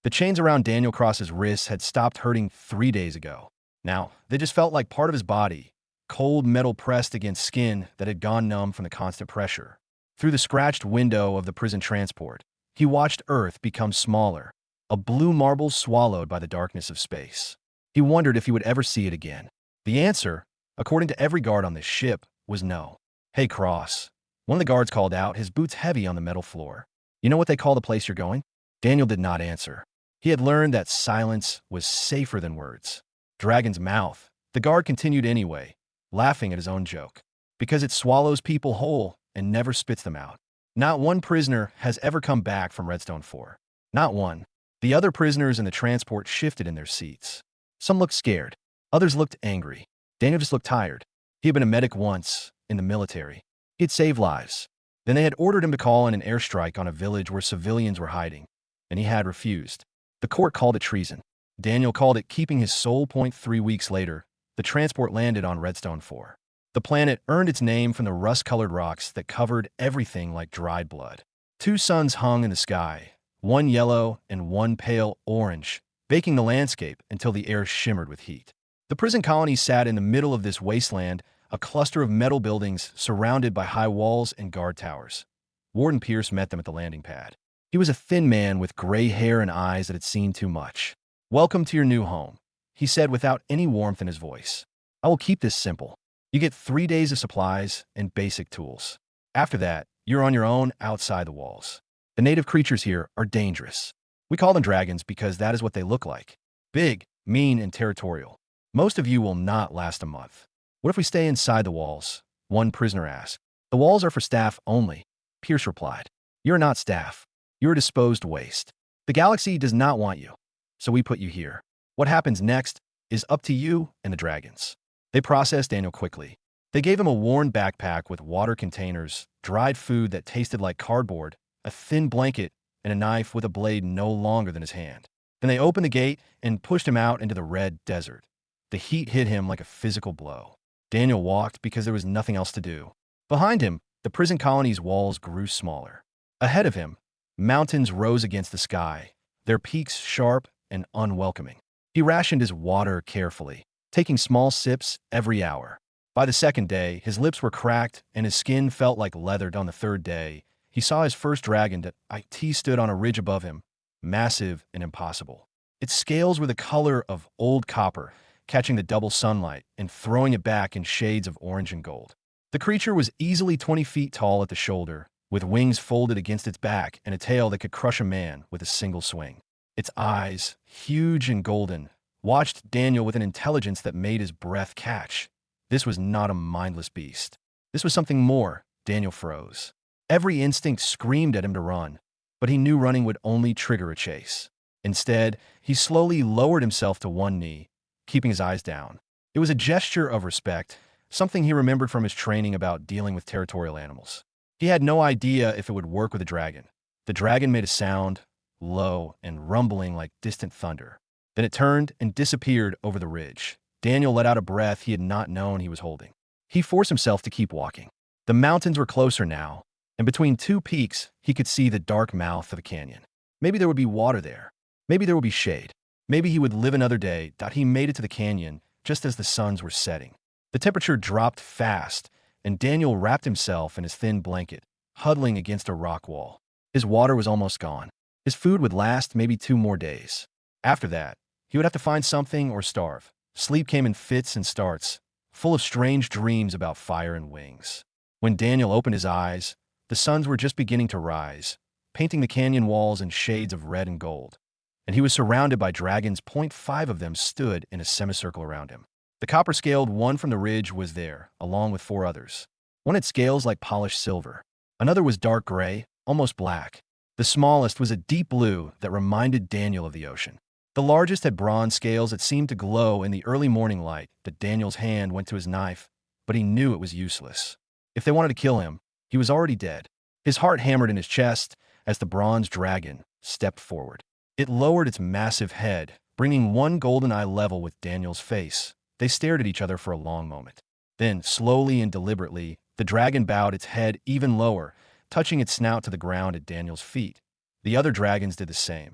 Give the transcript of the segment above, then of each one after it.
The chains around Daniel Cross's wrists had stopped hurting 3 days ago. Now, they just felt like part of his body, cold metal pressed against skin that had gone numb from the constant pressure. Through the scratched window of the prison transport, he watched Earth become smaller, a blue marble swallowed by the darkness of space. He wondered if he would ever see it again. The answer, according to every guard on this ship, was no. "Hey, Cross." One of the guards called out, his boots heavy on the metal floor. "You know what they call the place you're going?" Daniel did not answer. He had learned that silence was safer than words. "Dragon's mouth." The guard continued anyway, laughing at his own joke. "Because it swallows people whole and never spits them out. Not one prisoner has ever come back from Redstone 4. Not one." The other prisoners in the transport shifted in their seats. Some looked scared. Others looked angry. Daniel just looked tired. He had been a medic once, in the military. He had saved lives. Then they had ordered him to call in an airstrike on a village where civilians were hiding, and he had refused. The court called it treason. Daniel called it keeping his soul. 3 weeks later, the transport landed on Redstone 4. The planet earned its name from the rust-colored rocks that covered everything like dried blood. 2 suns hung in the sky, one yellow and one pale orange, baking the landscape until the air shimmered with heat. The prison colony sat in the middle of this wasteland, a cluster of metal buildings surrounded by high walls and guard towers. Warden Pierce met them at the landing pad. He was a thin man with gray hair and eyes that had seen too much. "Welcome to your new home," he said without any warmth in his voice. "I will keep this simple. You get 3 days of supplies and basic tools. After that, you're on your own outside the walls. The native creatures here are dangerous. We call them dragons because that is what they look like. Big, mean, and territorial. Most of you will not last a month." "What if we stay inside the walls?" one prisoner asked. "The walls are for staff only," Pierce replied. "You're not staff. You're a disposed waste. The galaxy does not want you, so we put you here. What happens next is up to you and the dragons." They processed Daniel quickly. They gave him a worn backpack with water containers, dried food that tasted like cardboard, a thin blanket, and a knife with a blade no longer than his hand. Then they opened the gate and pushed him out into the red desert. The heat hit him like a physical blow. Daniel walked because there was nothing else to do. Behind him, the prison colony's walls grew smaller. Ahead of him, mountains rose against the sky, their peaks sharp and unwelcoming. He rationed his water carefully, taking small sips every hour. By the second day, his lips were cracked and his skin felt like leather. On the third day, he saw his first dragon that IT stood on a ridge above him, massive and impossible. Its scales were the color of old copper, catching the double sunlight and throwing it back in shades of orange and gold. The creature was easily 20 feet tall at the shoulder, with wings folded against its back and a tail that could crush a man with a single swing. Its eyes, huge and golden, watched Daniel with an intelligence that made his breath catch. This was not a mindless beast. This was something more. Daniel froze. Every instinct screamed at him to run, but he knew running would only trigger a chase. Instead, he slowly lowered himself to one knee, keeping his eyes down. It was a gesture of respect, something he remembered from his training about dealing with territorial animals. He had no idea if it would work with a dragon. The dragon made a sound, low and rumbling like distant thunder. Then it turned and disappeared over the ridge. Daniel let out a breath he had not known he was holding. He forced himself to keep walking. The mountains were closer now, and between 2 peaks, he could see the dark mouth of a canyon. Maybe there would be water there. Maybe there would be shade. Maybe he would live another day. He made it to the canyon just as the suns were setting. The temperature dropped fast, and Daniel wrapped himself in his thin blanket, huddling against a rock wall. His water was almost gone. His food would last maybe 2 more days. After that, he would have to find something or starve. Sleep came in fits and starts, full of strange dreams about fire and wings. When Daniel opened his eyes, the suns were just beginning to rise, painting the canyon walls in shades of red and gold. And he was surrounded by dragons. 5 of them stood in a semicircle around him. The copper-scaled one from the ridge was there, along with 4 others. One had scales like polished silver. Another was dark gray, almost black. The smallest was a deep blue that reminded Daniel of the ocean. The largest had bronze scales that seemed to glow in the early morning light. Daniel's hand went to his knife, but he knew it was useless. If they wanted to kill him, he was already dead. His heart hammered in his chest as the bronze dragon stepped forward. It lowered its massive head, bringing one golden eye level with Daniel's face. They stared at each other for a long moment. Then, slowly and deliberately, the dragon bowed its head even lower, touching its snout to the ground at Daniel's feet. The other dragons did the same.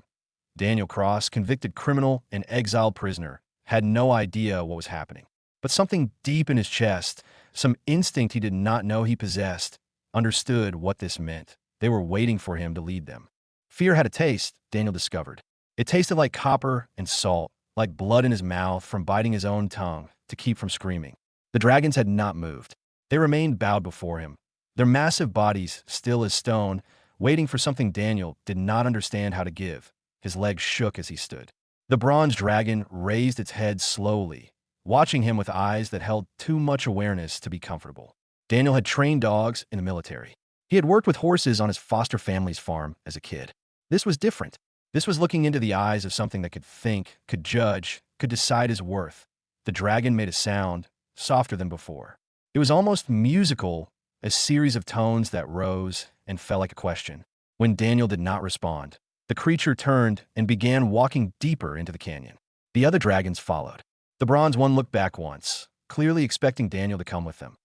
Daniel Cross, convicted criminal and exiled prisoner, had no idea what was happening. But something deep in his chest, some instinct he did not know he possessed, understood what this meant. They were waiting for him to lead them. Fear had a taste, Daniel discovered. It tasted like copper and salt, like blood in his mouth from biting his own tongue to keep from screaming. The dragons had not moved. They remained bowed before him, their massive bodies still as stone, waiting for something Daniel did not understand how to give. His legs shook as he stood. The bronze dragon raised its head slowly, watching him with eyes that held too much awareness to be comfortable. Daniel had trained dogs in the military. He had worked with horses on his foster family's farm as a kid. This was different. This was looking into the eyes of something that could think, could judge, could decide his worth. The dragon made a sound, softer than before. It was almost musical, a series of tones that rose and fell like a question. When Daniel did not respond, the creature turned and began walking deeper into the canyon. The other dragons followed. The bronze one looked back once, clearly expecting Daniel to come with them.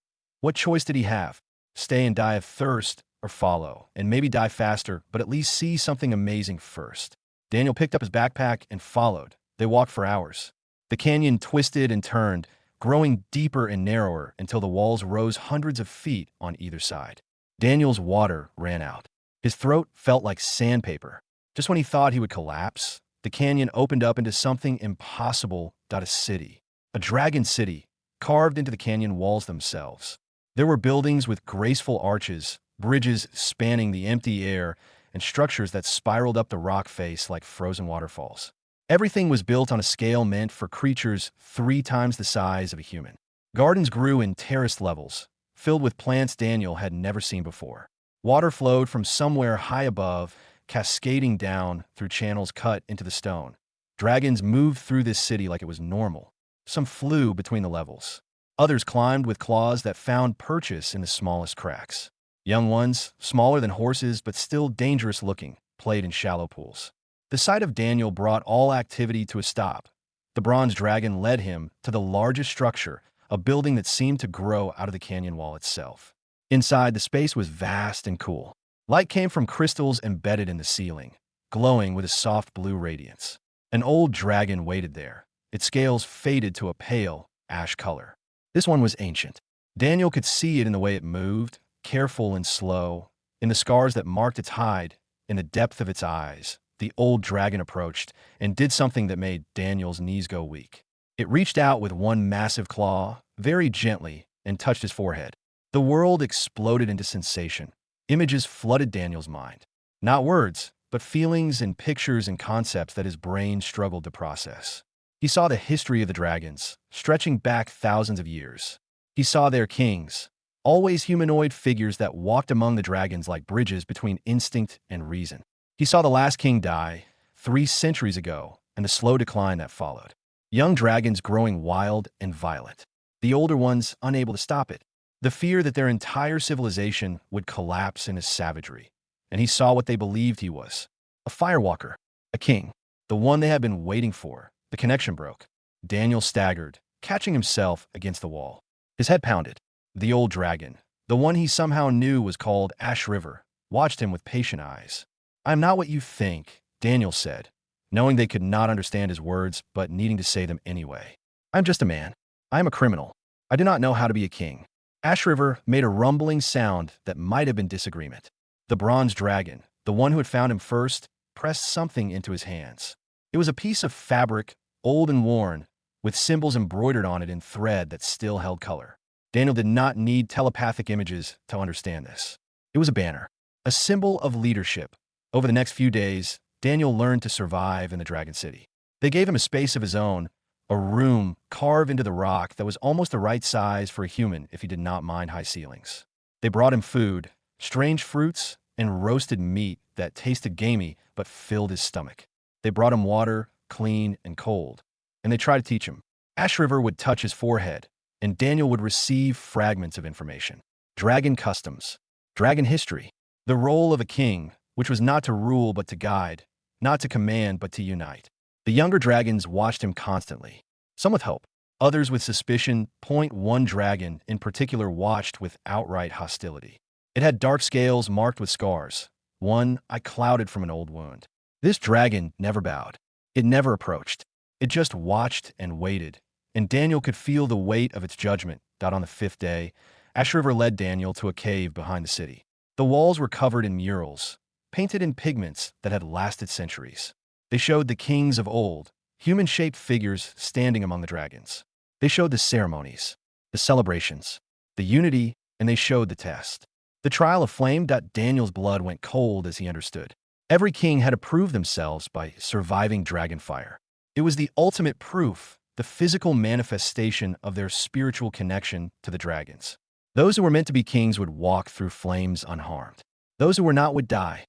What choice did he have? Stay and die of thirst, or follow, and maybe die faster, but at least see something amazing first. Daniel picked up his backpack and followed. They walked for hours. The canyon twisted and turned, growing deeper and narrower until the walls rose hundreds of feet on either side. Daniel's water ran out. His throat felt like sandpaper. Just when he thought he would collapse, the canyon opened up into something impossible. A city. A dragon city, carved into the canyon walls themselves. There were buildings with graceful arches, bridges spanning the empty air, and structures that spiraled up the rock face like frozen waterfalls. Everything was built on a scale meant for creatures 3 times the size of a human. Gardens grew in terraced levels, filled with plants Daniel had never seen before. Water flowed from somewhere high above, cascading down through channels cut into the stone. Dragons moved through this city like it was normal. Some flew between the levels. Others climbed with claws that found purchase in the smallest cracks. Young ones, smaller than horses but still dangerous looking, played in shallow pools. The sight of Daniel brought all activity to a stop. The bronze dragon led him to the largest structure, a building that seemed to grow out of the canyon wall itself. Inside, the space was vast and cool. Light came from crystals embedded in the ceiling, glowing with a soft blue radiance. An old dragon waited there, its scales faded to a pale, ash color. This one was ancient. Daniel could see it in the way it moved, careful and slow, in the scars that marked its hide, in the depth of its eyes. The old dragon approached and did something that made Daniel's knees go weak. It reached out with one massive claw, very gently, and touched his forehead. The world exploded into sensation. Images flooded Daniel's mind. Not words, but feelings and pictures and concepts that his brain struggled to process. He saw the history of the dragons, stretching back thousands of years. He saw their kings, always humanoid figures that walked among the dragons like bridges between instinct and reason. He saw the last king die 3 centuries ago and the slow decline that followed. Young dragons growing wild and violent. The older ones unable to stop it. The fear that their entire civilization would collapse in his savagery. And he saw what they believed he was. A firewalker. A king. The one they had been waiting for. The connection broke. Daniel staggered, catching himself against the wall. His head pounded. The old dragon, the one he somehow knew was called Ash River, watched him with patient eyes. "I'm not what you think," Daniel said, knowing they could not understand his words but needing to say them anyway. "I'm just a man. I am a criminal. I do not know how to be a king." Ash River made a rumbling sound that might have been disagreement. The bronze dragon, the one who had found him first, pressed something into his hands. It was a piece of fabric, old and worn, with symbols embroidered on it in thread that still held color. Daniel did not need telepathic images to understand this. It was a banner, a symbol of leadership. Over the next few days, Daniel learned to survive in the Dragon City. They gave him a space of his own, a room carved into the rock that was almost the right size for a human if he did not mind high ceilings. They brought him food, strange fruits, and roasted meat that tasted gamey but filled his stomach. They brought him water, clean and cold, and they tried to teach him. Ash River would touch his forehead, and Daniel would receive fragments of information. Dragon customs, dragon history, the role of a king, which was not to rule but to guide, not to command but to unite. The younger dragons watched him constantly, some with hope, others with suspicion. One dragon in particular watched with outright hostility. It had dark scales marked with scars, one eye clouded from an old wound. This dragon never bowed. It never approached. It just watched and waited, and Daniel could feel the weight of its judgment. On the fifth day, Ash River led Daniel to a cave behind the city. The walls were covered in murals, painted in pigments that had lasted centuries. They showed the kings of old, human-shaped figures standing among the dragons. They showed the ceremonies, the celebrations, the unity, and they showed the test. The trial of flame. Daniel's blood went cold as he understood. Every king had to prove themselves by surviving dragon fire. It was the ultimate proof, the physical manifestation of their spiritual connection to the dragons. Those who were meant to be kings would walk through flames unharmed. Those who were not would die.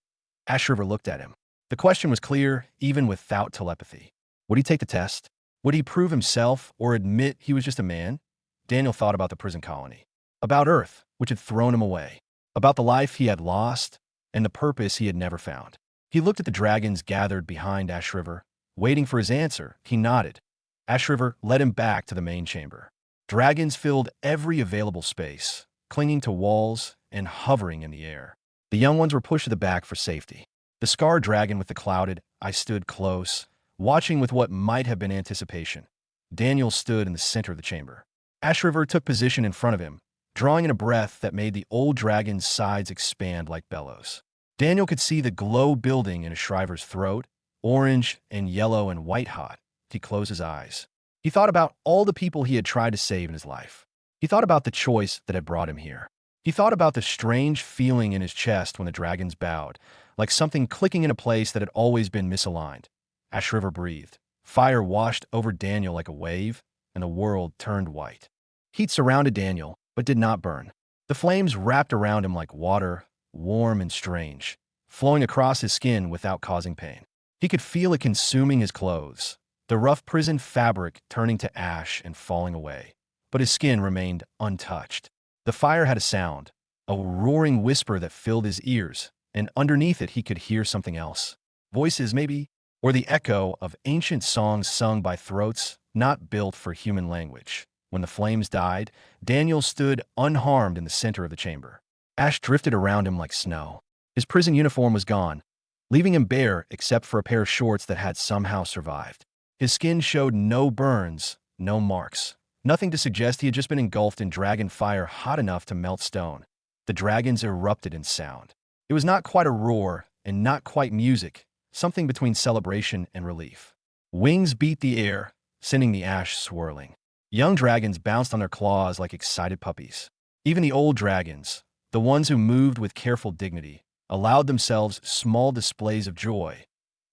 Ash River looked at him. The question was clear, even without telepathy. Would he take the test? Would he prove himself or admit he was just a man? Daniel thought about the prison colony, about Earth, which had thrown him away, about the life he had lost and the purpose he had never found. He looked at the dragons gathered behind Ash River, waiting for his answer. He nodded. Ash River led him back to the main chamber. Dragons filled every available space, clinging to walls and hovering in the air. The young ones were pushed to the back for safety. The scarred dragon with the clouded eye stood close, watching with what might have been anticipation. Daniel stood in the center of the chamber. Ash River took position in front of him, drawing in a breath that made the old dragon's sides expand like bellows. Daniel could see the glow building in Shriver's throat, orange and yellow and white hot. He closed his eyes. He thought about all the people he had tried to save in his life. He thought about the choice that had brought him here. He thought about the strange feeling in his chest when the dragons bowed, like something clicking in a place that had always been misaligned. Ash River breathed. Fire washed over Daniel like a wave, and the world turned white. Heat surrounded Daniel, but did not burn. The flames wrapped around him like water, warm and strange, flowing across his skin without causing pain. He could feel it consuming his clothes, the rough prison fabric turning to ash and falling away. But his skin remained untouched. The fire had a sound, a roaring whisper that filled his ears, and underneath it he could hear something else. Voices, maybe, or the echo of ancient songs sung by throats not built for human language. When the flames died, Daniel stood unharmed in the center of the chamber. Ash drifted around him like snow. His prison uniform was gone, leaving him bare except for a pair of shorts that had somehow survived. His skin showed no burns, no marks, nothing to suggest he had just been engulfed in dragon fire hot enough to melt stone. The dragons erupted in sound. It was not quite a roar and not quite music, something between celebration and relief. Wings beat the air, sending the ash swirling. Young dragons bounced on their claws like excited puppies. Even the old dragons, the ones who moved with careful dignity, allowed themselves small displays of joy.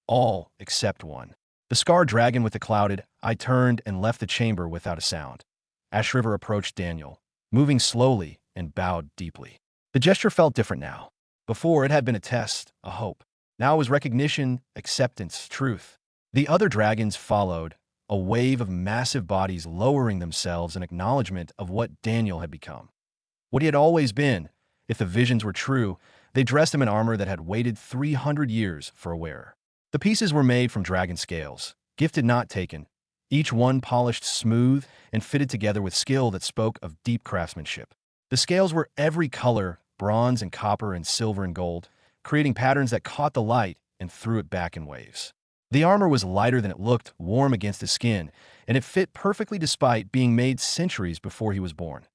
All except one. The scarred dragon with the clouded eye turned and left the chamber without a sound. Ash River approached Daniel, moving slowly and bowed deeply. The gesture felt different now. Before, it had been a test, a hope. Now it was recognition, acceptance, truth. The other dragons followed, a wave of massive bodies lowering themselves in acknowledgement of what Daniel had become. What he had always been. If the visions were true, they dressed him in armor that had waited 300 years for a wearer. The pieces were made from dragon scales, gifted not taken, each one polished smooth and fitted together with skill that spoke of deep craftsmanship. The scales were every color, bronze and copper and silver and gold, creating patterns that caught the light and threw it back in waves. The armor was lighter than it looked, warm against his skin, and it fit perfectly despite being made centuries before he was born.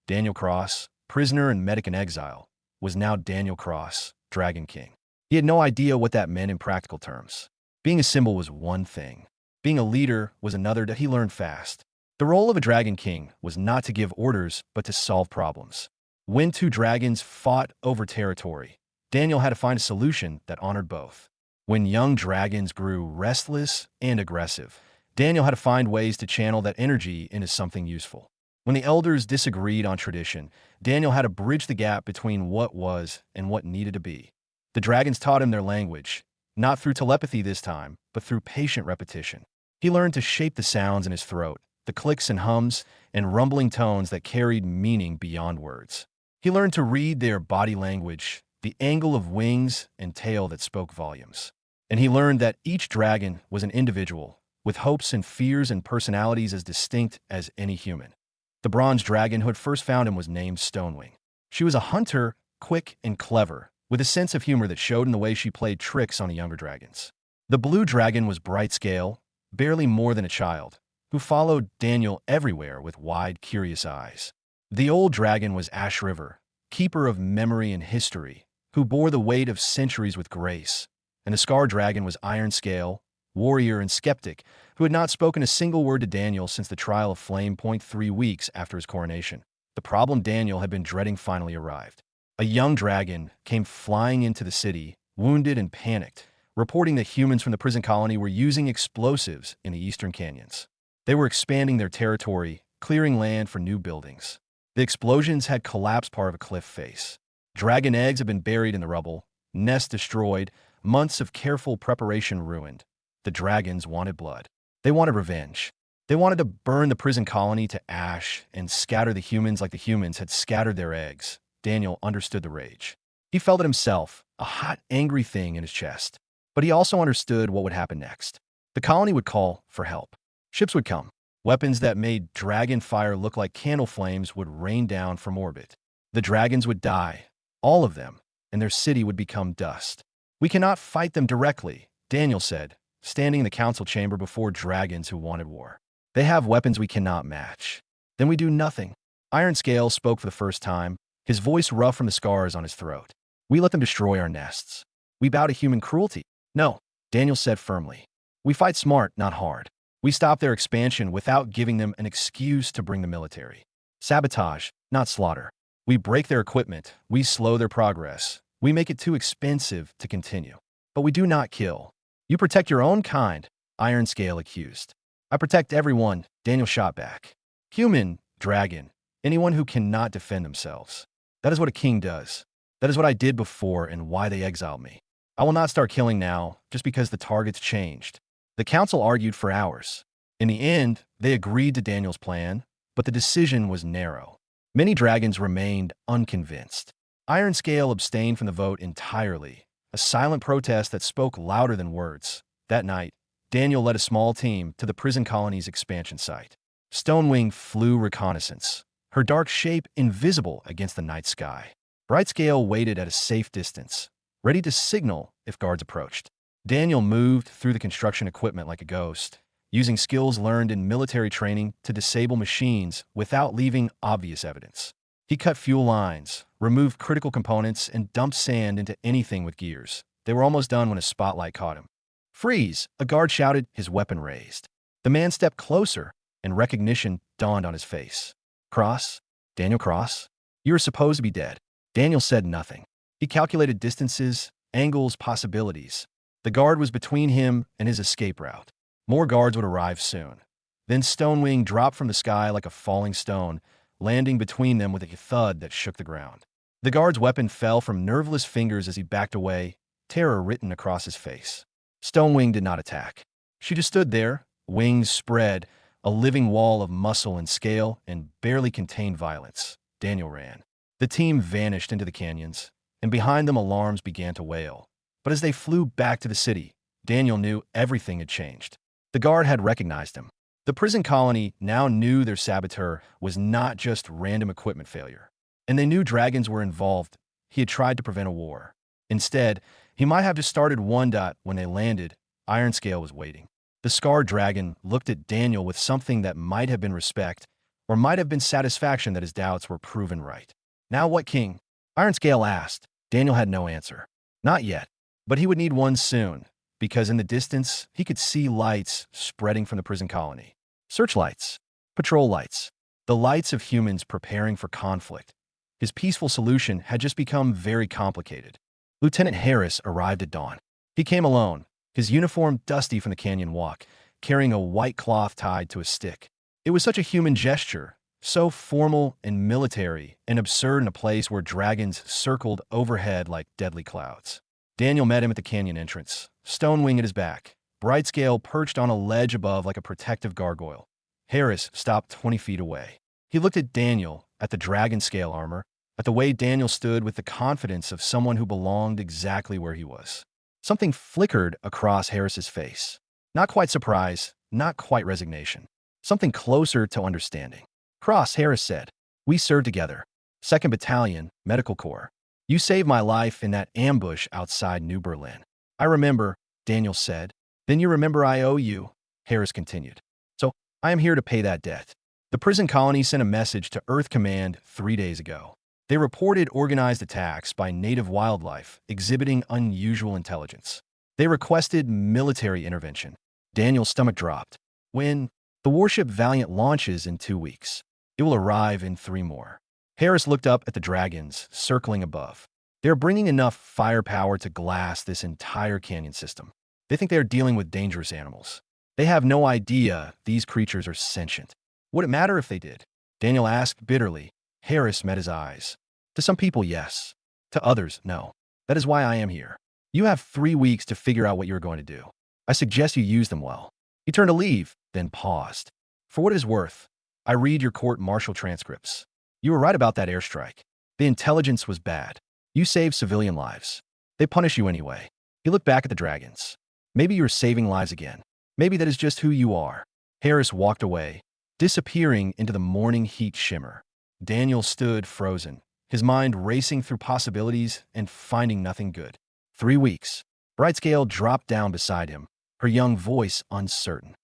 Daniel Cross, prisoner and medic in exile, was now Daniel Cross, Dragon King. He had no idea what that meant in practical terms. Being a symbol was one thing. Being a leader was another that he learned fast. The role of a Dragon King was not to give orders, but to solve problems. When two dragons fought over territory, Daniel had to find a solution that honored both. When young dragons grew restless and aggressive, Daniel had to find ways to channel that energy into something useful. When the elders disagreed on tradition, Daniel had to bridge the gap between what was and what needed to be. The dragons taught him their language, not through telepathy this time, but through patient repetition. He learned to shape the sounds in his throat, the clicks and hums and rumbling tones that carried meaning beyond words. He learned to read their body language, the angle of wings and tail that spoke volumes. And he learned that each dragon was an individual, with hopes and fears and personalities as distinct as any human. The bronze dragon who had first found him was named Stonewing. She was a hunter, quick and clever, with a sense of humor that showed in the way she played tricks on the younger dragons. The blue dragon was bright scale, barely more than a child, who followed Daniel everywhere with wide, curious eyes. The old dragon was Ash River, keeper of memory and history, who bore the weight of centuries with grace. And the scar dragon was Iron Scale, warrior and skeptic, who had not spoken a single word to Daniel since the trial of Flame Point 3 weeks after his coronation. The problem Daniel had been dreading finally arrived. A young dragon came flying into the city, wounded and panicked, reporting that humans from the prison colony were using explosives in the eastern canyons. They were expanding their territory, clearing land for new buildings. The explosions had collapsed part of a cliff face. Dragon eggs had been buried in the rubble, nests destroyed, months of careful preparation ruined. The dragons wanted blood. They wanted revenge. They wanted to burn the prison colony to ash and scatter the humans like the humans had scattered their eggs. Daniel understood the rage. He felt it himself, a hot, angry thing in his chest. But he also understood what would happen next. The colony would call for help. Ships would come. Weapons that made dragon fire look like candle flames would rain down from orbit. The dragons would die, all of them, and their city would become dust. "We cannot fight them directly," Daniel said, standing in the council chamber before dragons who wanted war. "They have weapons we cannot match. Then we do nothing." Iron Scale spoke for the first time, his voice rough from the scars on his throat. "We let them destroy our nests. We bow to human cruelty." "No," Daniel said firmly. "We fight smart, not hard. We stop their expansion without giving them an excuse to bring the military. Sabotage, not slaughter. We break their equipment. We slow their progress. We make it too expensive to continue. But we do not kill." "You protect your own kind," Iron Scale accused. "I protect everyone," Daniel shot back. "Human, dragon, anyone who cannot defend themselves. That is what a king does. That is what I did before and why they exiled me. I will not start killing now just because the targets changed." The council argued for hours. In the end, they agreed to Daniel's plan, but the decision was narrow. Many dragons remained unconvinced. Iron Scale abstained from the vote entirely, a silent protest that spoke louder than words. That night, Daniel led a small team to the prison colony's expansion site. Stonewing flew reconnaissance, her dark shape invisible against the night sky. Bright Scale waited at a safe distance, ready to signal if guards approached. Daniel moved through the construction equipment like a ghost, using skills learned in military training to disable machines without leaving obvious evidence. He cut fuel lines, removed critical components, and dumped sand into anything with gears. They were almost done when a spotlight caught him. "Freeze!" a guard shouted, his weapon raised. The man stepped closer, and recognition dawned on his face. "Cross? Daniel Cross? You are supposed to be dead." Daniel said nothing. He calculated distances, angles, possibilities. The guard was between him and his escape route. More guards would arrive soon. Then Stonewing dropped from the sky like a falling stone, landing between them with a thud that shook the ground. The guard's weapon fell from nerveless fingers as he backed away, terror written across his face. Stonewing did not attack. She just stood there, wings spread, a living wall of muscle and scale, and barely contained violence. Daniel ran. The team vanished into the canyons, and behind them alarms began to wail. But as they flew back to the city, Daniel knew everything had changed. The guard had recognized him. The prison colony now knew their saboteur was not just random equipment failure. And they knew dragons were involved. He had tried to prevent a war. Instead, he might have just started one. When they landed, Iron Scale was waiting. The scarred dragon looked at Daniel with something that might have been respect, or might have been satisfaction that his doubts were proven right. "Now what, King?" Iron Scale asked. Daniel had no answer. Not yet. But he would need one soon, because in the distance, he could see lights spreading from the prison colony. Searchlights. Patrol lights. The lights of humans preparing for conflict. His peaceful solution had just become very complicated. Lieutenant Harris arrived at dawn. He came alone, his uniform dusty from the canyon walk, carrying a white cloth tied to a stick. It was such a human gesture, so formal and military and absurd in a place where dragons circled overhead like deadly clouds. Daniel met him at the canyon entrance, Stonewing at his back, Bright Scale perched on a ledge above like a protective gargoyle. Harris stopped 20 feet away. He looked at Daniel, at the dragon scale armor, at the way Daniel stood with the confidence of someone who belonged exactly where he was. Something flickered across Harris's face. Not quite surprise, not quite resignation. Something closer to understanding. "Cross," Harris said. "We served together. 2nd Battalion, Medical Corps. You saved my life in that ambush outside New Berlin. I remember, Daniel said. Then you remember I owe you, Harris continued. So I am here to pay that debt. The prison colony sent a message to Earth Command 3 days ago. They reported organized attacks by native wildlife exhibiting unusual intelligence. They requested military intervention. Daniel's stomach dropped. When the warship Valiant launches in 2 weeks, it will arrive in 3 more. Harris looked up at the dragons circling above. They are bringing enough firepower to glass this entire canyon system. They think they are dealing with dangerous animals. They have no idea these creatures are sentient. Would it matter if they did? Daniel asked bitterly. Harris met his eyes. To some people, yes. To others, no. That is why I am here. You have 3 weeks to figure out what you are going to do. I suggest you use them well. He turned to leave, then paused. For what it is worth, I read your court-martial transcripts. You were right about that airstrike. The intelligence was bad. You saved civilian lives. They punish you anyway. He looked back at the dragons. Maybe you're saving lives again. Maybe that is just who you are. Harris walked away, disappearing into the morning heat shimmer. Daniel stood frozen, his mind racing through possibilities and finding nothing good. 3 weeks. Brightscale dropped down beside him, her young voice uncertain.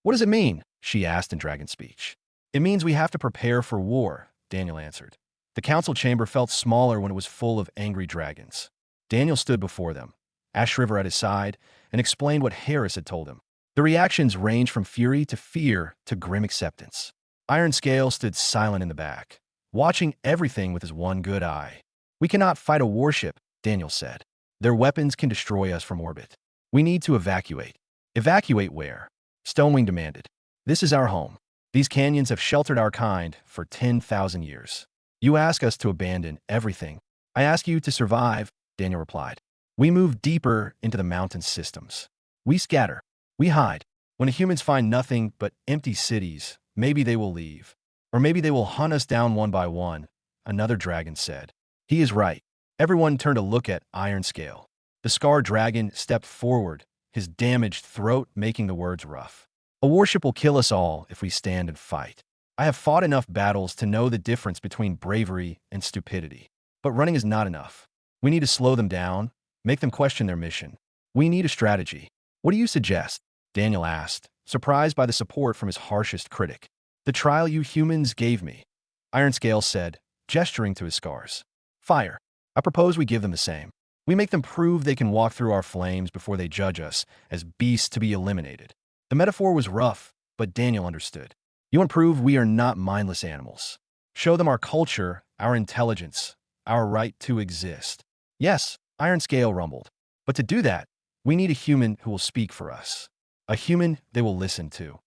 What does it mean? She asked in dragon speech. It means we have to prepare for war, Daniel answered. The council chamber felt smaller when it was full of angry dragons. Daniel stood before them, Ash River at his side, and explained what Harris had told him. The reactions ranged from fury to fear to grim acceptance. Iron Scale stood silent in the back, watching everything with his one good eye. We cannot fight a warship, Daniel said. Their weapons can destroy us from orbit. We need to evacuate. Evacuate where? Stonewing demanded. This is our home. These canyons have sheltered our kind for 10,000 years. You ask us to abandon everything. I ask you to survive, Daniel replied. We move deeper into the mountain systems. We scatter. We hide. When humans find nothing but empty cities, maybe they will leave. Or maybe they will hunt us down one by one, another dragon said. He is right. Everyone turned to look at Iron Scale. The scarred dragon stepped forward, his damaged throat making the words rough. A warship will kill us all if we stand and fight. I have fought enough battles to know the difference between bravery and stupidity. But running is not enough. We need to slow them down, make them question their mission. We need a strategy. What do you suggest? Daniel asked, surprised by the support from his harshest critic. The trial you humans gave me, Iron Scale said, gesturing to his scars. Fire. I propose we give them the same. We make them prove they can walk through our flames before they judge us as beasts to be eliminated. The metaphor was rough, but Daniel understood. You want to prove we are not mindless animals. Show them our culture, our intelligence, our right to exist. Yes, Iron Scale rumbled. But to do that, we need a human who will speak for us. A human they will listen to.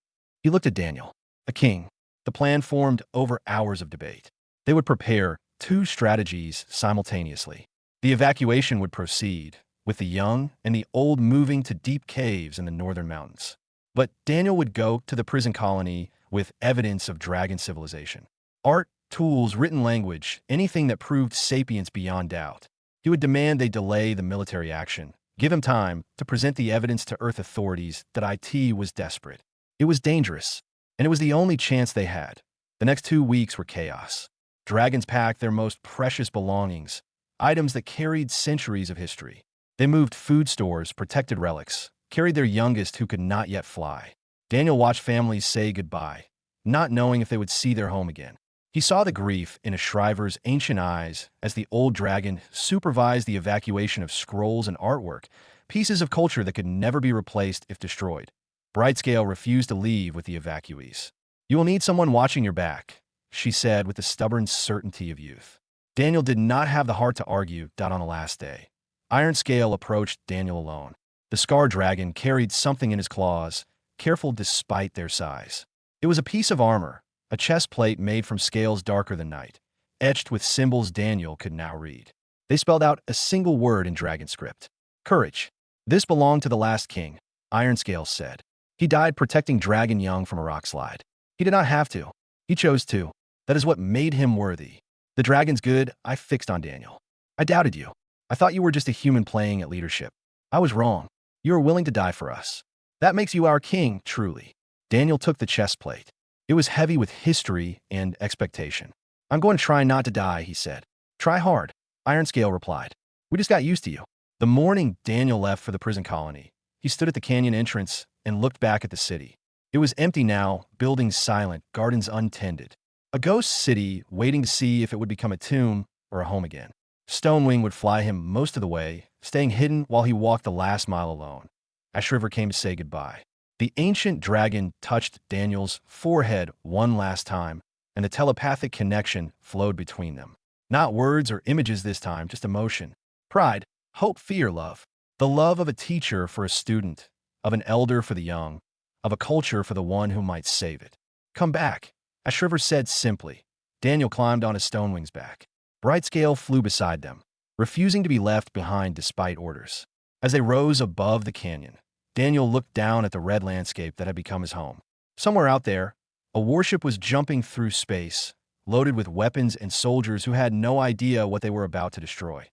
He looked at Daniel. A king. The plan formed over hours of debate. They would prepare 2 strategies simultaneously. The evacuation would proceed, with the young and the old moving to deep caves in the northern mountains. But Daniel would go to the prison colony with evidence of dragon civilization. Art, tools, written language, anything that proved sapience beyond doubt. He would demand they delay the military action, give him time to present the evidence to Earth authorities that IT was desperate. It was dangerous, and it was the only chance they had. The next 2 weeks were chaos. Dragons packed their most precious belongings, items that carried centuries of history. They moved food stores, protected relics, carried their youngest who could not yet fly. Daniel watched families say goodbye, not knowing if they would see their home again. He saw the grief in a Shriver's ancient eyes as the old dragon supervised the evacuation of scrolls and artwork, pieces of culture that could never be replaced if destroyed. Brightscale refused to leave with the evacuees. You will need someone watching your back, she said with the stubborn certainty of youth. Daniel did not have the heart to argue on the last day. Iron Scale approached Daniel alone. The scarred dragon carried something in his claws, careful despite their size. It was a piece of armor, a chest plate made from scales darker than night, etched with symbols Daniel could now read. They spelled out a single word in dragon script. Courage. This belonged to the last king, Iron Scale said. He died protecting dragon young from a rock slide. He did not have to. He chose to. That is what made him worthy. The dragon's good, I fixed on Daniel. I doubted you. I thought you were just a human playing at leadership. I was wrong. You are willing to die for us. That makes you our king, truly. Daniel took the chest plate. It was heavy with history and expectation. I'm going to try not to die, he said. Try hard, Iron Scale replied. We just got used to you. The morning Daniel left for the prison colony, He stood at the canyon entrance and looked back at the city. It was empty now, buildings silent, gardens untended. A ghost city waiting to see if it would become a tomb or a home again. Stonewing would fly him most of the way, staying hidden while he walked the last mile alone. Ash River came to say goodbye. The ancient dragon touched Daniel's forehead one last time, and the telepathic connection flowed between them. Not words or images this time, just emotion. Pride, hope, fear, love. The love of a teacher for a student, of an elder for the young, of a culture for the one who might save it. Come back, Ash River said simply. Daniel climbed on his Stonewing's back. Brightscale flew beside them, refusing to be left behind despite orders. As they rose above the canyon, Daniel looked down at the red landscape that had become his home. Somewhere out there, a warship was jumping through space, loaded with weapons and soldiers who had no idea what they were about to destroy.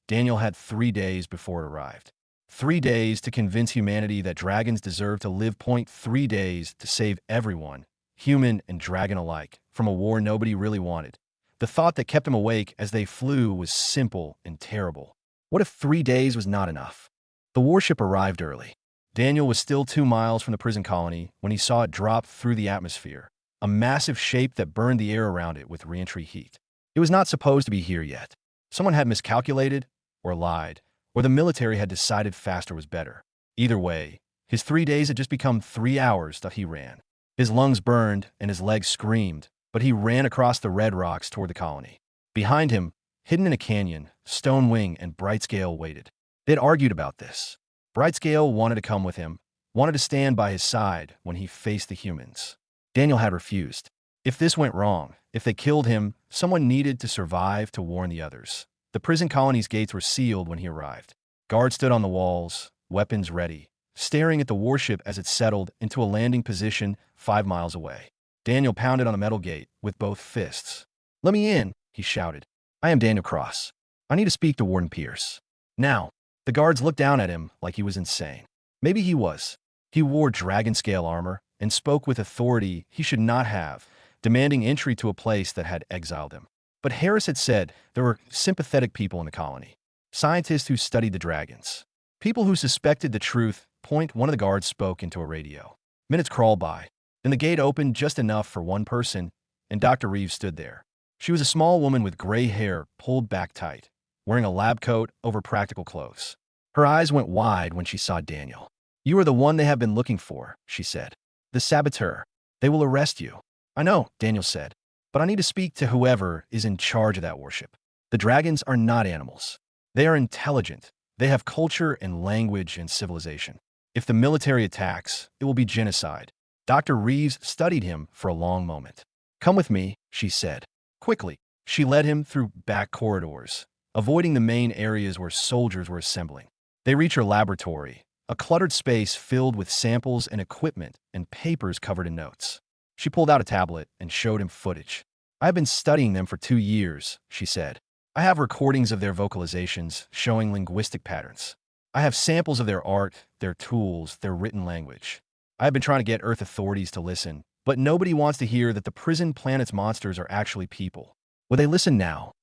Daniel had 3 days before it arrived. 3 days to convince humanity that dragons deserve to live. 3 days to save everyone, human and dragon alike, from a war nobody really wanted. The thought that kept him awake as they flew was simple and terrible. What if 3 days was not enough? The warship arrived early. Daniel was still 2 miles from the prison colony when he saw it drop through the atmosphere, a massive shape that burned the air around it with reentry heat. It was not supposed to be here yet. Someone had miscalculated or lied, or the military had decided faster was better. Either way, his 3 days had just become 3 hours that he ran. His lungs burned and his legs screamed, but he ran across the red rocks toward the colony. Behind him, hidden in a canyon, Stonewing and Brightscale waited. They had argued about this. Brightscale wanted to come with him, wanted to stand by his side when he faced the humans. Daniel had refused. If this went wrong, if they killed him, someone needed to survive to warn the others. The prison colony's gates were sealed when he arrived. Guards stood on the walls, weapons ready, staring at the warship as it settled into a landing position 5 miles away. Daniel pounded on the metal gate with both fists. "Let me in," he shouted. "I am Daniel Cross. I need to speak to Warden Pierce." Now, the guards looked down at him like he was insane. Maybe he was. He wore dragon-scale armor and spoke with authority he should not have, demanding entry to a place that had exiled him. But Harris had said there were sympathetic people in the colony. Scientists who studied the dragons. People who suspected the truth. One of the guards spoke into a radio. Minutes crawled by. Then the gate opened just enough for one person, and Dr. Reeves stood there. She was a small woman with gray hair pulled back tight, wearing a lab coat over practical clothes. Her eyes went wide when she saw Daniel. "You are the one they have been looking for," she said. "The saboteur. They will arrest you." "I know," Daniel said, "but I need to speak to whoever is in charge of that warship." The dragons are not animals. They are intelligent. They have culture and language and civilization. If the military attacks, it will be genocide. Dr. Reeves studied him for a long moment. "Come with me," she said. Quickly, she led him through back corridors, avoiding the main areas where soldiers were assembling. They reached her laboratory, a cluttered space filled with samples and equipment and papers covered in notes. She pulled out a tablet and showed him footage. "I have been studying them for 2 years," she said. "I have recordings of their vocalizations showing linguistic patterns. I have samples of their art, their tools, their written language. I have been trying to get Earth authorities to listen, but nobody wants to hear that the prison planet's monsters are actually people. Will they listen now?"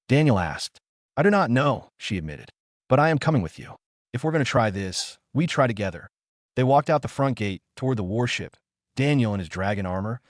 Daniel asked. "I do not know," she admitted, "but I am coming with you. If we're going to try this, we try together." They walked out the front gate toward the warship, Daniel in his dragon armor,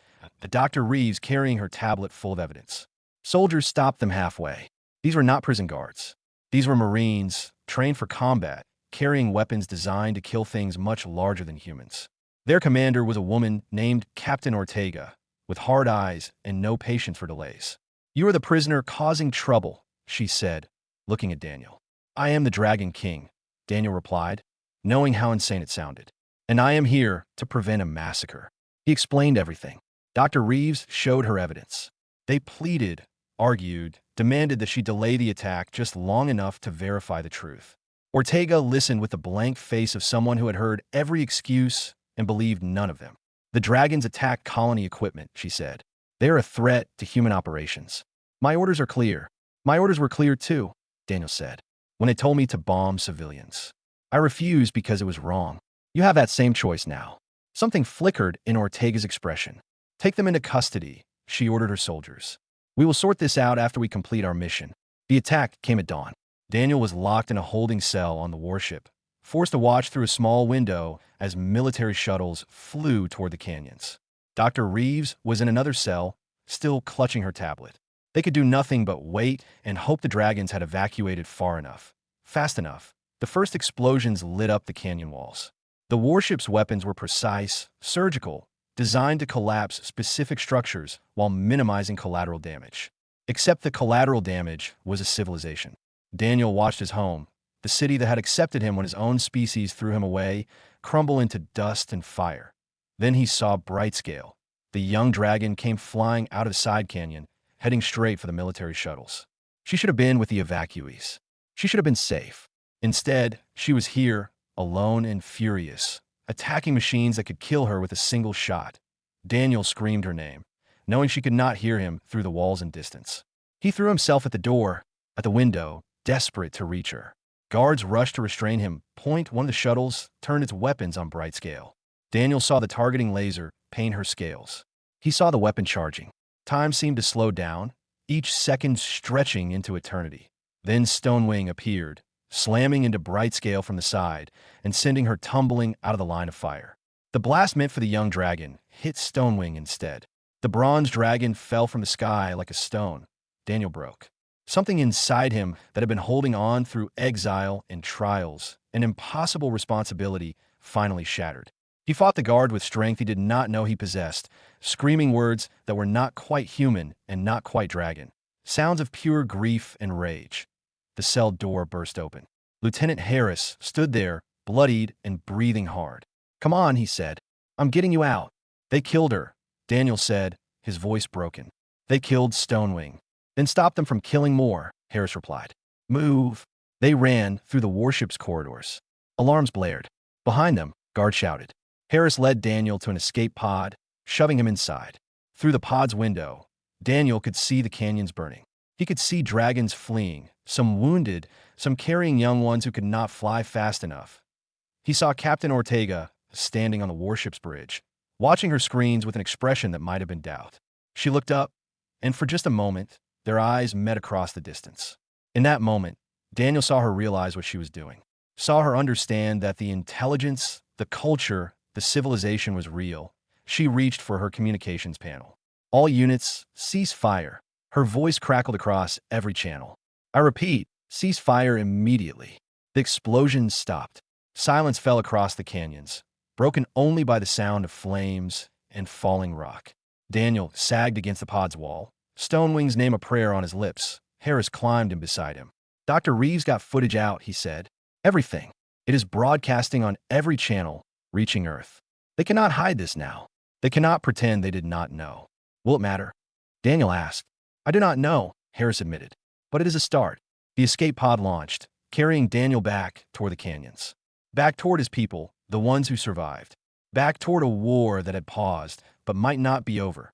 and Dr. Reeves carrying her tablet full of evidence. Soldiers stopped them halfway. These were not prison guards. These were Marines, trained for combat, carrying weapons designed to kill things much larger than humans. Their commander was a woman named Captain Ortega, with hard eyes and no patience for delays. "You are the prisoner causing trouble," she said, looking at Daniel. "I am the Dragon King," Daniel replied, knowing how insane it sounded. "And I am here to prevent a massacre." He explained everything. Dr. Reeves showed her evidence. They pleaded, argued, demanded that she delay the attack just long enough to verify the truth. Ortega listened with the blank face of someone who had heard every excuse and believed none of them. "The dragons attack colony equipment," she said. "They are a threat to human operations." "My orders are clear." "My orders were clear too," Daniel said, "when they told me to bomb civilians. I refused because it was wrong. You have that same choice now." Something flickered in Ortega's expression. "Take them into custody," she ordered her soldiers. "We will sort this out after we complete our mission." The attack came at dawn. Daniel was locked in a holding cell on the warship, forced to watch through a small window as military shuttles flew toward the canyons. Dr. Reeves was in another cell, still clutching her tablet. They could do nothing but wait and hope the dragons had evacuated far enough. Fast enough. The first explosions lit up the canyon walls. The warship's weapons were precise, surgical, designed to collapse specific structures while minimizing collateral damage. Except the collateral damage was a civilization. Daniel watched his home, the city that had accepted him when his own species threw him away, crumble into dust and fire. Then he saw Brightscale. The young dragon came flying out of the side canyon, heading straight for the military shuttles. She should have been with the evacuees. She should have been safe. Instead, she was here, alone and furious, attacking machines that could kill her with a single shot. Daniel screamed her name, knowing she could not hear him through the walls and distance. He threw himself at the door, at the window, desperate to reach her. Guards rushed to restrain him. One of the shuttles turned its weapons on Brightscale. Daniel saw the targeting laser paint her scales. He saw the weapon charging. Time seemed to slow down, each second stretching into eternity. Then Stonewing appeared, slamming into Brightscale from the side and sending her tumbling out of the line of fire. The blast meant for the young dragon hit Stonewing instead. The bronze dragon fell from the sky like a stone. Daniel broke. Something inside him that had been holding on through exile and trials, an impossible responsibility, finally shattered. He fought the guard with strength he did not know he possessed, screaming words that were not quite human and not quite dragon. Sounds of pure grief and rage. The cell door burst open. Lieutenant Harris stood there, bloodied and breathing hard. "Come on," he said. "I'm getting you out." "They killed her," Daniel said, his voice broken. "They killed Stonewing." "Then stop them from killing more," Harris replied. "Move." They ran through the warship's corridors. Alarms blared. Behind them, guards shouted. Harris led Daniel to an escape pod, shoving him inside. Through the pod's window, Daniel could see the canyons burning. He could see dragons fleeing, some wounded, some carrying young ones who could not fly fast enough. He saw Captain Ortega standing on the warship's bridge, watching her screens with an expression that might have been doubt. She looked up, and for just a moment, their eyes met across the distance. In that moment, Daniel saw her realize what she was doing, saw her understand that the intelligence, the culture, the civilization was real. She reached for her communications panel. "All units, cease fire." Her voice crackled across every channel. "I repeat, cease fire immediately." The explosions stopped. Silence fell across the canyons, broken only by the sound of flames and falling rock. Daniel sagged against the pod's wall, Stonewing's name a prayer on his lips. Harris climbed in beside him. "Dr. Reeves got footage out," he said. "Everything. It is broadcasting on every channel, reaching Earth. They cannot hide this now. They cannot pretend they did not know." "Will it matter?" Daniel asked. "I do not know," Harris admitted. "But it is a start." The escape pod launched, carrying Daniel back toward the canyons. Back toward his people, the ones who survived. Back toward a war that had paused, but might not be over.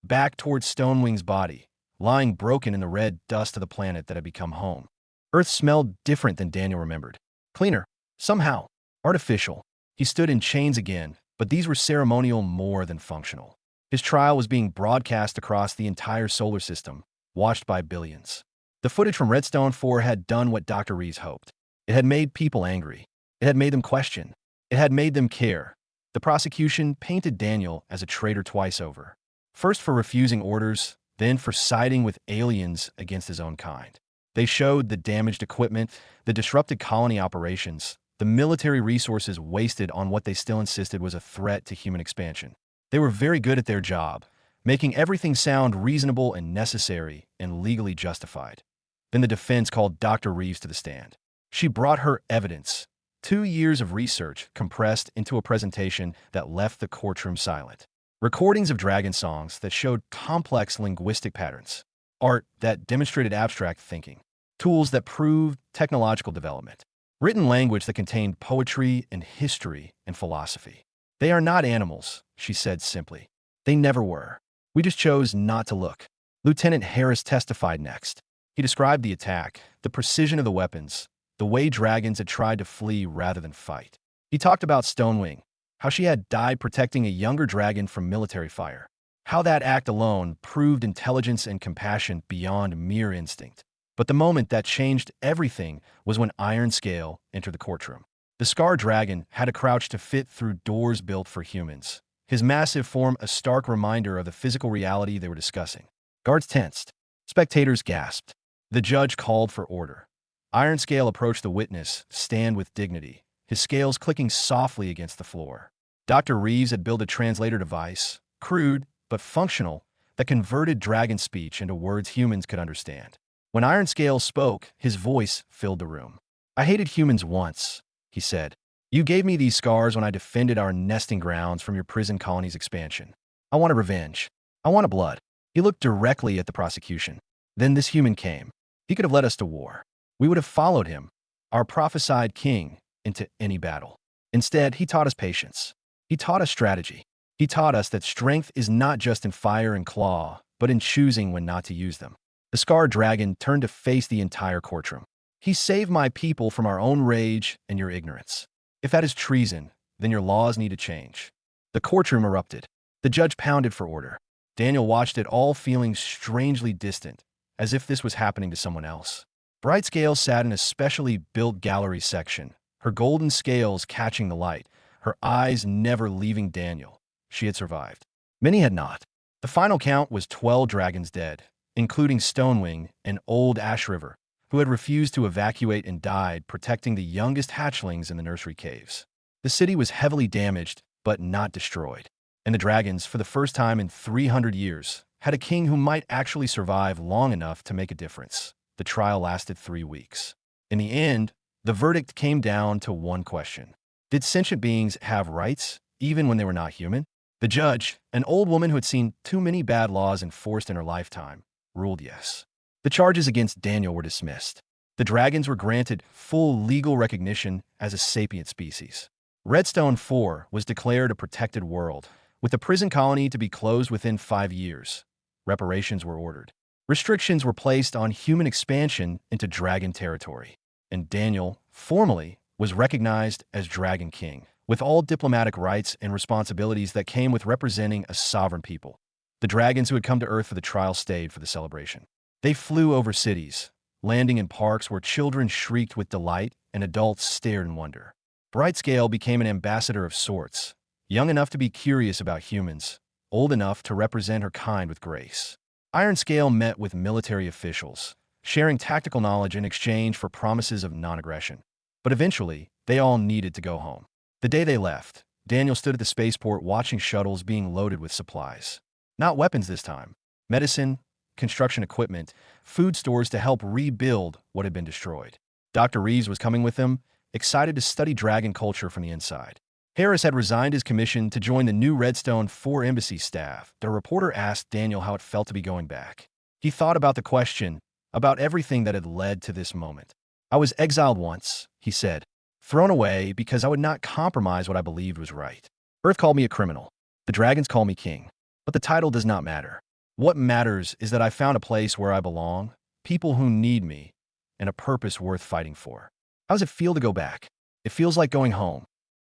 Back toward Stonewing's body, lying broken in the red dust of the planet that had become home. Earth smelled different than Daniel remembered. Cleaner. Somehow. Artificial. He stood in chains again, but these were ceremonial more than functional. His trial was being broadcast across the entire solar system, watched by billions. The footage from Redstone 4 had done what Dr. Reeves hoped. It had made people angry. It had made them question. It had made them care. The prosecution painted Daniel as a traitor twice over. First for refusing orders, then for siding with aliens against his own kind. They showed the damaged equipment, the disrupted colony operations, the military resources wasted on what they still insisted was a threat to human expansion. They were very good at their job, making everything sound reasonable and necessary and legally justified. Then the defense called Dr. Reeves to the stand. She brought her evidence, 2 years of research compressed into a presentation that left the courtroom silent. Recordings of dragon songs that showed complex linguistic patterns, art that demonstrated abstract thinking, tools that proved technological development, written language that contained poetry and history and philosophy. "They are not animals," she said simply. "They never were. We just chose not to look." Lieutenant Harris testified next. He described the attack, the precision of the weapons, the way dragons had tried to flee rather than fight. He talked about Stonewing, how she had died protecting a younger dragon from military fire, how that act alone proved intelligence and compassion beyond mere instinct. But the moment that changed everything was when Iron Scale entered the courtroom. The Scar Dragon had to crouch to fit through doors built for humans, his massive form a stark reminder of the physical reality they were discussing. Guards tensed. Spectators gasped. The judge called for order. Ironscale approached the witness, stand with dignity, his scales clicking softly against the floor. Dr. Reeves had built a translator device, crude but functional, that converted dragon speech into words humans could understand. When Ironscale spoke, his voice filled the room. I hated humans once, he said. You gave me these scars when I defended our nesting grounds from your prison colony's expansion. I wanted revenge. I wanted blood. He looked directly at the prosecution. Then this human came. He could have led us to war. We would have followed him, our prophesied king, into any battle. Instead, he taught us patience. He taught us strategy. He taught us that strength is not just in fire and claw, but in choosing when not to use them. The Scar Dragon turned to face the entire courtroom. He saved my people from our own rage and your ignorance. If that is treason, then your laws need to change. The courtroom erupted. The judge pounded for order. Daniel watched it all, feeling strangely distant, as if this was happening to someone else. Brightscale sat in a specially built gallery section, her golden scales catching the light, her eyes never leaving Daniel. She had survived. Many had not. The final count was 12 dragons dead, including Stonewing and old Ash River, who had refused to evacuate and died protecting the youngest hatchlings in the nursery caves. The city was heavily damaged, but not destroyed. And the dragons, for the first time in 300 years, had a king who might actually survive long enough to make a difference. The trial lasted 3 weeks. In the end, the verdict came down to one question. Did sentient beings have rights, even when they were not human? The judge, an old woman who had seen too many bad laws enforced in her lifetime, ruled yes. The charges against Daniel were dismissed. The dragons were granted full legal recognition as a sapient species. Redstone 4 was declared a protected world, with the prison colony to be closed within 5 years. Reparations were ordered. Restrictions were placed on human expansion into dragon territory. And Daniel, formally, was recognized as Dragon King, with all diplomatic rights and responsibilities that came with representing a sovereign people. The dragons who had come to Earth for the trial stayed for the celebration. They flew over cities, landing in parks where children shrieked with delight and adults stared in wonder. Brightscale became an ambassador of sorts, young enough to be curious about humans, old enough to represent her kind with grace. Ironscale met with military officials, sharing tactical knowledge in exchange for promises of non-aggression. But eventually, they all needed to go home. The day they left, Daniel stood at the spaceport watching shuttles being loaded with supplies. Not weapons this time. Medicine, construction equipment, food stores to help rebuild what had been destroyed. Dr. Reeves was coming with them, excited to study dragon culture from the inside. Harris had resigned his commission to join the new Redstone 4 embassy staff. The reporter asked Daniel how it felt to be going back. He thought about the question, about everything that had led to this moment. I was exiled once, he said, thrown away because I would not compromise what I believed was right. Earth called me a criminal. The dragons call me king. But the title does not matter. What matters is that I found a place where I belong, people who need me, and a purpose worth fighting for. How does it feel to go back? It feels like going home.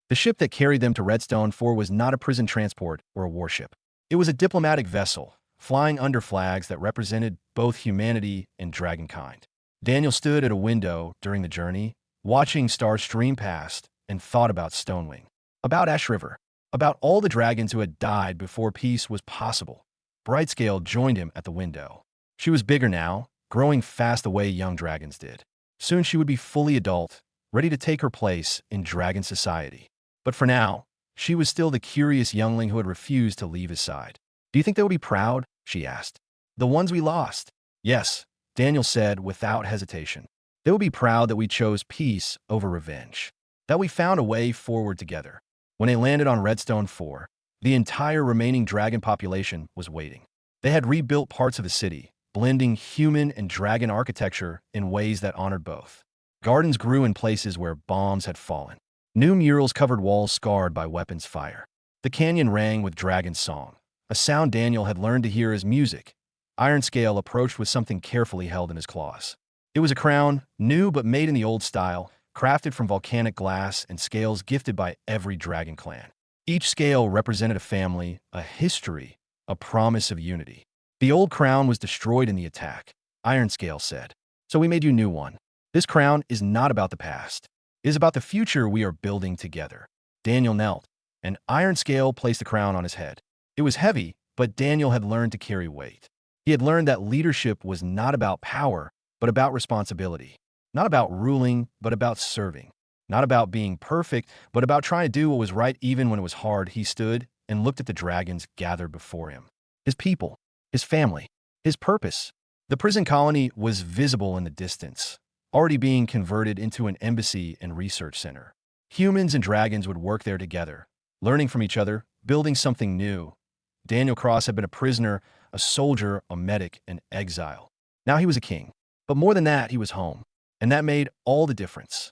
The ship that carried them to Redstone 4 was not a prison transport or a warship. It was a diplomatic vessel, flying under flags that represented both humanity and dragonkind. Daniel stood at a window during the journey, watching stars stream past, and thought about Stonewing, about Ash River, about all the dragons who had died before peace was possible. Brightscale joined him at the window. She was bigger now, growing fast the way young dragons did. Soon she would be fully adult, ready to take her place in dragon society. But for now, she was still the curious youngling who had refused to leave his side. Do you think they will be proud? She asked. The ones we lost. Yes, Daniel said without hesitation. They will be proud that we chose peace over revenge, that we found a way forward together. When they landed on Redstone 4, the entire remaining dragon population was waiting. They had rebuilt parts of the city, blending human and dragon architecture in ways that honored both. Gardens grew in places where bombs had fallen. New murals covered walls scarred by weapons fire. The canyon rang with dragon song, a sound Daniel had learned to hear as music. Ironscale approached with something carefully held in his claws. It was a crown, new but made in the old style, crafted from volcanic glass and scales gifted by every dragon clan. Each scale represented a family, a history, a promise of unity. The old crown was destroyed in the attack, Ironscale said. So we made you a new one. This crown is not about the past. It is about the future we are building together. Daniel knelt. An iron scale placed a crown on his head. It was heavy, but Daniel had learned to carry weight. He had learned that leadership was not about power, but about responsibility. Not about ruling, but about serving. Not about being perfect, but about trying to do what was right even when it was hard. He stood and looked at the dragons gathered before him. His people, his family, his purpose. The prison colony was visible in the distance, already being converted into an embassy and research center. Humans and dragons would work there together, learning from each other, building something new. Daniel Cross had been a prisoner, a soldier, a medic, an exile. Now he was a king. But more than that, he was home. And that made all the difference.